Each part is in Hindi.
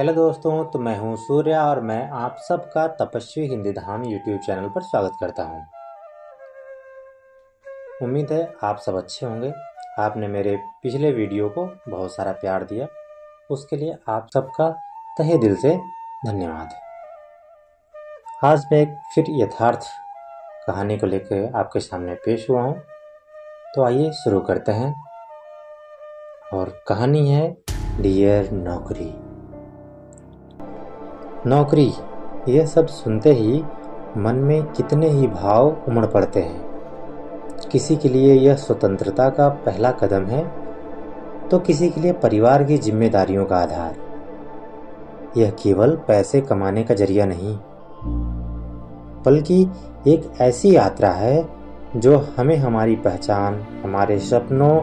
हेलो दोस्तों, तो मैं हूं सूर्या और मैं आप सबका तपस्वी हिंदी धाम यूट्यूब चैनल पर स्वागत करता हूं। उम्मीद है आप सब अच्छे होंगे। आपने मेरे पिछले वीडियो को बहुत सारा प्यार दिया, उसके लिए आप सबका तहे दिल से धन्यवाद। आज मैं एक फिर यथार्थ कहानी को लेकर आपके सामने पेश हुआ हूं। तो आइए शुरू करते हैं। और कहानी है डियर नौकरी। नौकरी, यह सब सुनते ही मन में कितने ही भाव उमड़ पड़ते हैं। किसी के लिए यह स्वतंत्रता का पहला कदम है, तो किसी के लिए परिवार की जिम्मेदारियों का आधार। यह केवल पैसे कमाने का जरिया नहीं, बल्कि एक ऐसी यात्रा है जो हमें हमारी पहचान, हमारे सपनों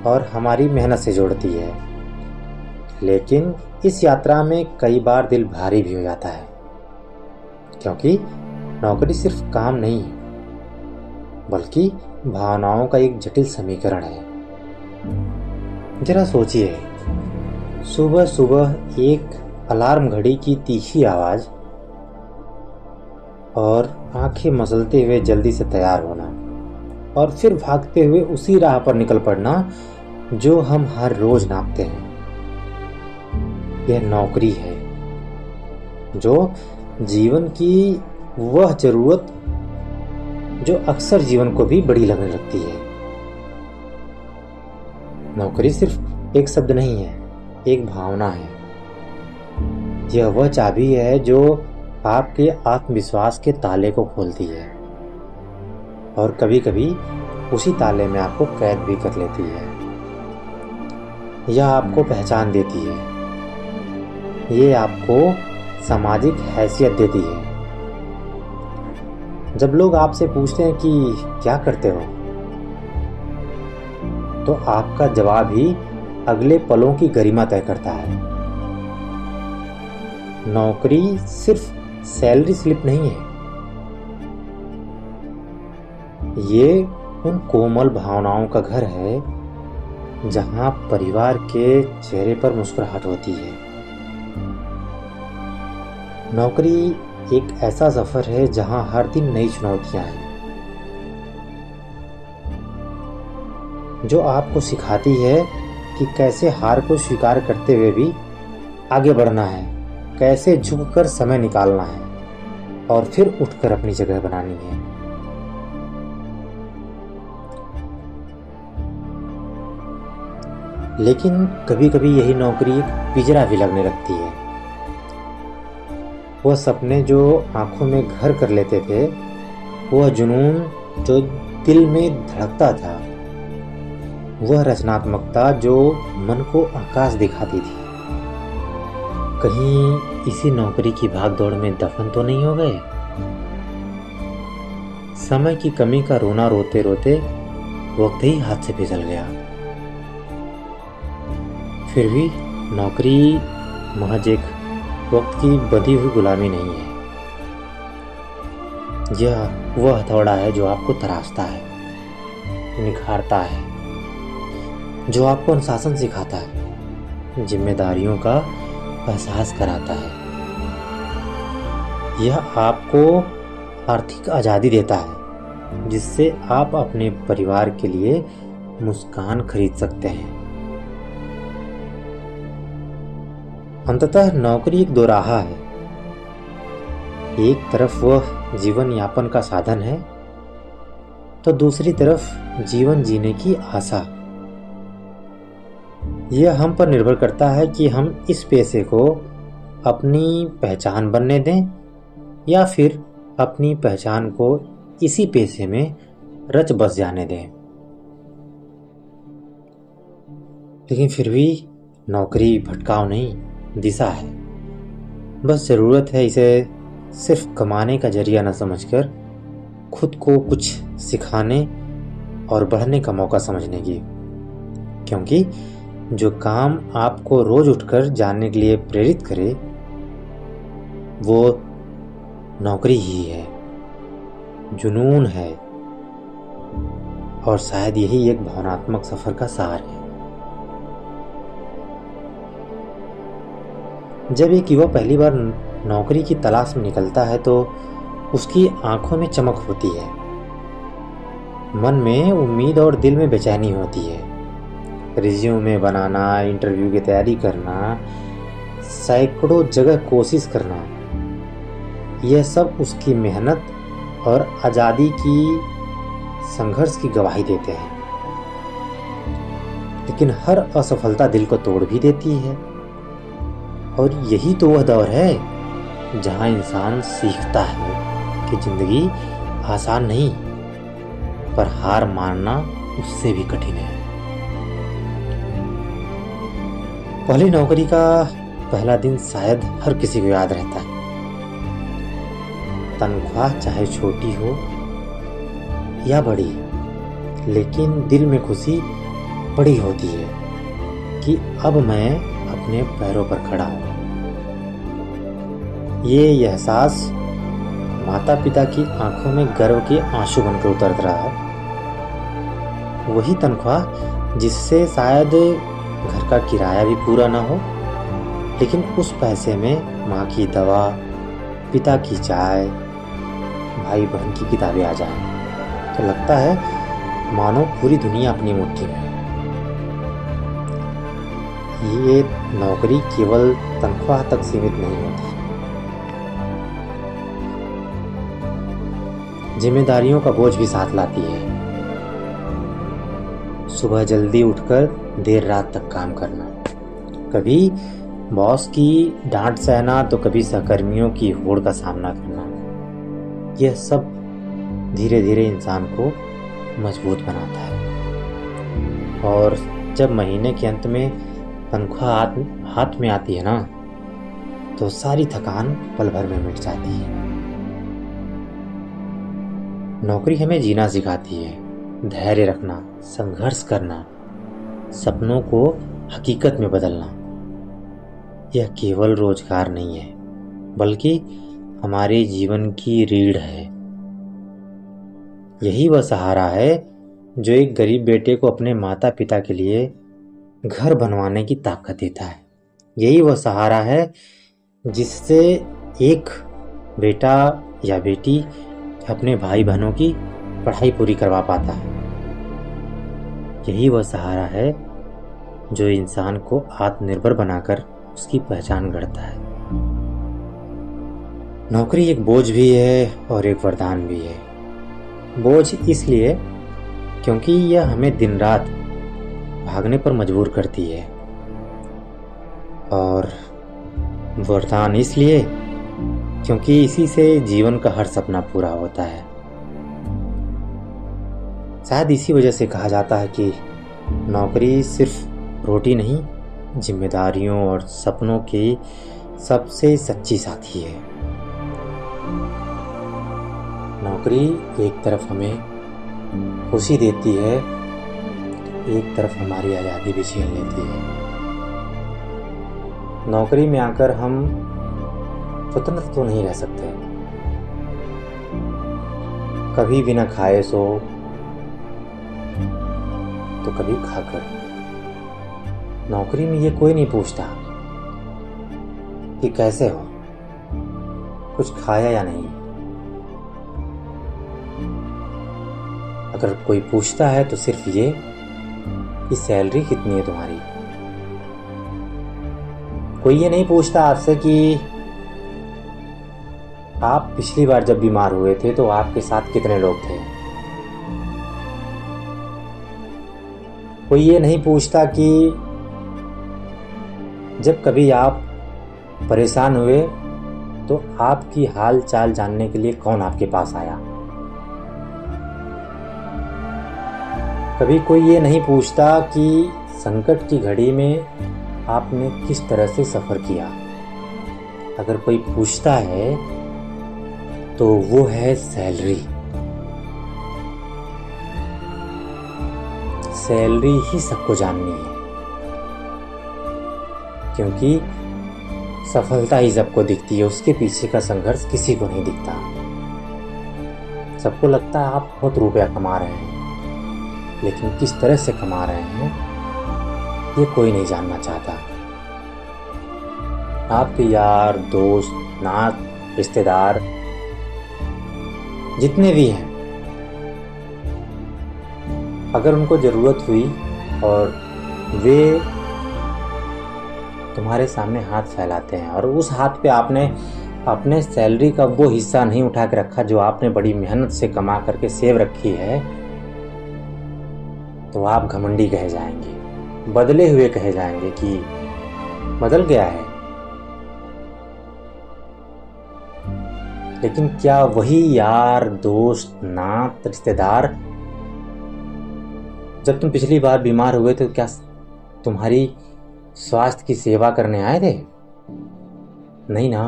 और हमारी मेहनत से जोड़ती है। लेकिन इस यात्रा में कई बार दिल भारी भी हो जाता है, क्योंकि नौकरी सिर्फ काम नहीं, बल्कि भावनाओं का एक जटिल समीकरण है। जरा सोचिए, सुबह सुबह एक अलार्म घड़ी की तीखी आवाज और आंखें मसलते हुए जल्दी से तैयार होना, और फिर भागते हुए उसी राह पर निकल पड़ना जो हम हर रोज नापते हैं। यह नौकरी है जो जीवन की वह जरूरत जो अक्सर जीवन को भी बड़ी लगने लगती है। नौकरी सिर्फ एक शब्द नहीं है, एक भावना है। यह वह चाबी है जो आपके आत्मविश्वास के ताले को खोलती है, और कभी कभी उसी ताले में आपको कैद भी कर लेती है। यह आपको पहचान देती है, ये आपको सामाजिक हैसियत देती है। जब लोग आपसे पूछते हैं कि क्या करते हो, तो आपका जवाब ही अगले पलों की गरिमा तय करता है। नौकरी सिर्फ सैलरी स्लिप नहीं है, ये उन कोमल भावनाओं का घर है जहां परिवार के चेहरे पर मुस्कुराहट होती है। नौकरी एक ऐसा सफर है जहां हर दिन नई चुनौतियां हैं, जो आपको सिखाती है कि कैसे हार को स्वीकार करते हुए भी आगे बढ़ना है, कैसे झुककर समय निकालना है और फिर उठकर अपनी जगह बनानी है। लेकिन कभी कभी यही नौकरी एक पिंजरा भी लगने लगती है। वह सपने जो आंखों में घर कर लेते थे, वह जुनून जो दिल में धड़कता था, वह रचनात्मकता जो मन को आकाश दिखाती थी, कहीं इसी नौकरी की भागदौड़ में दफन तो नहीं हो गए? समय की कमी का रोना रोते रोते वक्त ही हाथ से फिसल गया। फिर भी नौकरी महज एक वक्त की बंधी हुई गुलामी नहीं है। यह वह हथौड़ा है जो आपको तराशता है, निखारता है, जो आपको अनुशासन सिखाता है, जिम्मेदारियों का एहसास कराता है। यह आपको आर्थिक आज़ादी देता है, जिससे आप अपने परिवार के लिए मुस्कान खरीद सकते हैं। अंततः नौकरी एक दोराहा है। एक तरफ वह जीवन यापन का साधन है, तो दूसरी तरफ जीवन जीने की आशा। यह हम पर निर्भर करता है कि हम इस पेशे को अपनी पहचान बनने दें, या फिर अपनी पहचान को इसी पेशे में रच बस जाने दें। लेकिन फिर भी नौकरी भटकाव नहीं, दिशा है। बस जरूरत है इसे सिर्फ कमाने का जरिया न समझकर खुद को कुछ सिखाने और बढ़ने का मौका समझने की। क्योंकि जो काम आपको रोज उठकर जानने के लिए प्रेरित करे, वो नौकरी ही है, जुनून है, और शायद यही एक भावनात्मक सफर का सार है। जब एक युवा पहली बार नौकरी की तलाश में निकलता है तो उसकी आंखों में चमक होती है, मन में उम्मीद और दिल में बेचैनी होती है। रिज्यूमे बनाना, इंटरव्यू की तैयारी करना, सैकड़ों जगह कोशिश करना, यह सब उसकी मेहनत और आज़ादी की संघर्ष की गवाही देते हैं। लेकिन हर असफलता दिल को तोड़ भी देती है, और यही तो वह दौर है जहां इंसान सीखता है कि जिंदगी आसान नहीं, पर हार मानना उससे भी कठिन है। पहली नौकरी का पहला दिन शायद हर किसी को याद रहता है। तनख्वाह चाहे छोटी हो या बड़ी, लेकिन दिल में खुशी बड़ी होती है कि अब मैं अपने पैरों पर खड़ा हूं। ये एहसास माता पिता की आंखों में गर्व के आंसू बनकर उतर रहा है। वही तनख्वाह जिससे शायद घर का किराया भी पूरा ना हो, लेकिन उस पैसे में माँ की दवा, पिता की चाय, भाई बहन की किताबें आ जाएं, तो लगता है मानो पूरी दुनिया अपनी मुट्ठी में है। ये नौकरी केवल तनख्वाह तक सीमित नहीं होती। जिम्मेदारियों का बोझ भी साथ लाती है। सुबह जल्दी उठकर देर रात तक काम करना, कभी बॉस की डांट सहना तो कभी सहकर्मियों की होड़ का सामना करना, यह सब धीरे धीरे इंसान को मजबूत बनाता है। और जब महीने के अंत में तनख्वाह हाथ में आती है ना, तो सारी थकान पल भर में मिट जाती है। नौकरी हमें जीना सिखाती है, धैर्य रखना, संघर्ष करना, सपनों को हकीकत में बदलना। यह केवल रोजगार नहीं है, बल्कि हमारे जीवन की रीढ़ है। यही वह सहारा है जो एक गरीब बेटे को अपने माता पिता के लिए घर बनवाने की ताकत देता है। यही वह सहारा है जिससे एक बेटा या बेटी अपने भाई बहनों की पढ़ाई पूरी करवा पाता है। यही वह सहारा है जो इंसान को आत्मनिर्भर बनाकर उसकी पहचान गढ़ता है। नौकरी एक बोझ भी है और एक वरदान भी है। बोझ इसलिए क्योंकि यह हमें दिन रात भागने पर मजबूर करती है, और वरदान इसलिए क्योंकि इसी से जीवन का हर सपना पूरा होता है। शायद इसी वजह से कहा जाता है कि नौकरी सिर्फ रोटी नहीं, जिम्मेदारियों और सपनों की सबसे सच्ची साथी है। नौकरी एक तरफ हमें खुशी देती है, एक तरफ हमारी आज़ादी भी छीन लेती है। नौकरी में आकर हम स्वतंत्र तो नहीं रह सकते, कभी बिना खाए सो तो कभी खाकर। नौकरी में ये कोई नहीं पूछता कि कैसे हो, कुछ खाया या नहीं। अगर कोई पूछता है तो सिर्फ ये कि सैलरी कितनी है तुम्हारी। कोई ये नहीं पूछता आपसे कि आप पिछली बार जब बीमार हुए थे तो आपके साथ कितने लोग थे। कोई ये नहीं पूछता कि जब कभी आप परेशान हुए तो आपकी हाल चाल जानने के लिए कौन आपके पास आया। कभी कोई ये नहीं पूछता कि संकट की घड़ी में आपने किस तरह से सफ़र किया। अगर कोई पूछता है तो वो है सैलरी। सैलरी ही सबको जाननी है, क्योंकि सफलता ही सबको दिखती है, उसके पीछे का संघर्ष किसी को नहीं दिखता। सबको लगता है आप बहुत रुपया कमा रहे हैं, लेकिन किस तरह से कमा रहे हैं ये कोई नहीं जानना चाहता। आपके यार दोस्त नात रिश्तेदार जितने भी हैं, अगर उनको ज़रूरत हुई और वे तुम्हारे सामने हाथ फैलाते हैं और उस हाथ पे आपने अपने सैलरी का वो हिस्सा नहीं उठा के रखा जो आपने बड़ी मेहनत से कमा करके सेव रखी है, तो आप घमंडी कहे जाएंगे, बदले हुए कहे जाएंगे कि बदल गया है। लेकिन क्या वही यार दोस्त नात रिश्तेदार जब तुम पिछली बार बीमार हुए तो क्या तुम्हारी स्वास्थ्य की सेवा करने आए थे? नहीं ना।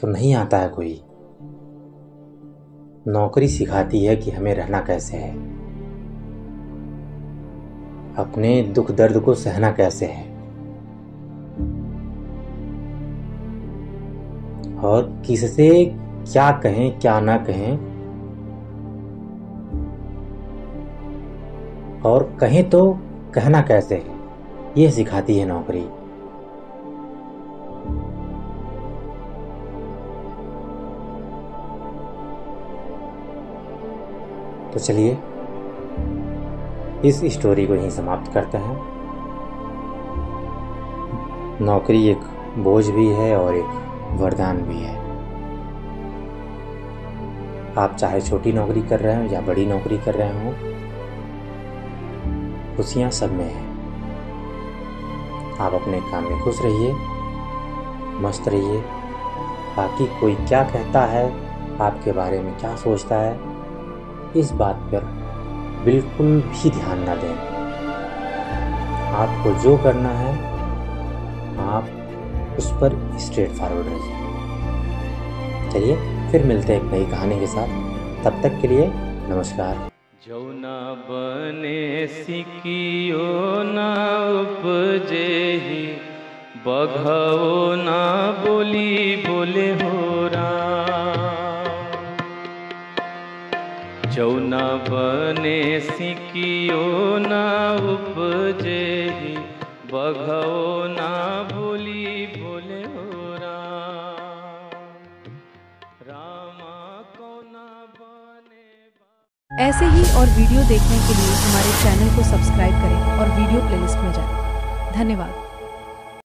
तो नहीं आता है कोई। नौकरी सिखाती है कि हमें रहना कैसे है, अपने दुख दर्द को सहना कैसे है, और किससे क्या कहें क्या ना कहें, और कहें तो कहना कैसे है, यह सिखाती है नौकरी। तो चलिए इस स्टोरी को यहीं समाप्त करते हैं। नौकरी एक बोझ भी है और एक वरदान भी है। आप चाहे छोटी नौकरी कर रहे हो या बड़ी नौकरी कर रहे हो, खुशियां सब में है। आप अपने काम में खुश रहिए, मस्त रहिए। बाकी कोई क्या कहता है, आपके बारे में क्या सोचता है, इस बात पर बिल्कुल भी ध्यान ना दें। आपको जो करना है आप उस पर स्ट्रेट फॉरवर्ड रहिए। चलिए फिर मिलते हैं एक नई कहानी के साथ। तब तक के लिए नमस्कार। जौना बने सिकियो ना उपजेहि, बघो ना बोली बोले हो राम। जौना बने सिकियो ना उपजेहि, बघो ना बोली बोले हो राम। रामा कौना बने। ऐसे ही और वीडियो देखने के लिए हमारे चैनल को सब्सक्राइब करें और वीडियो प्लेलिस्ट में जाएं। धन्यवाद।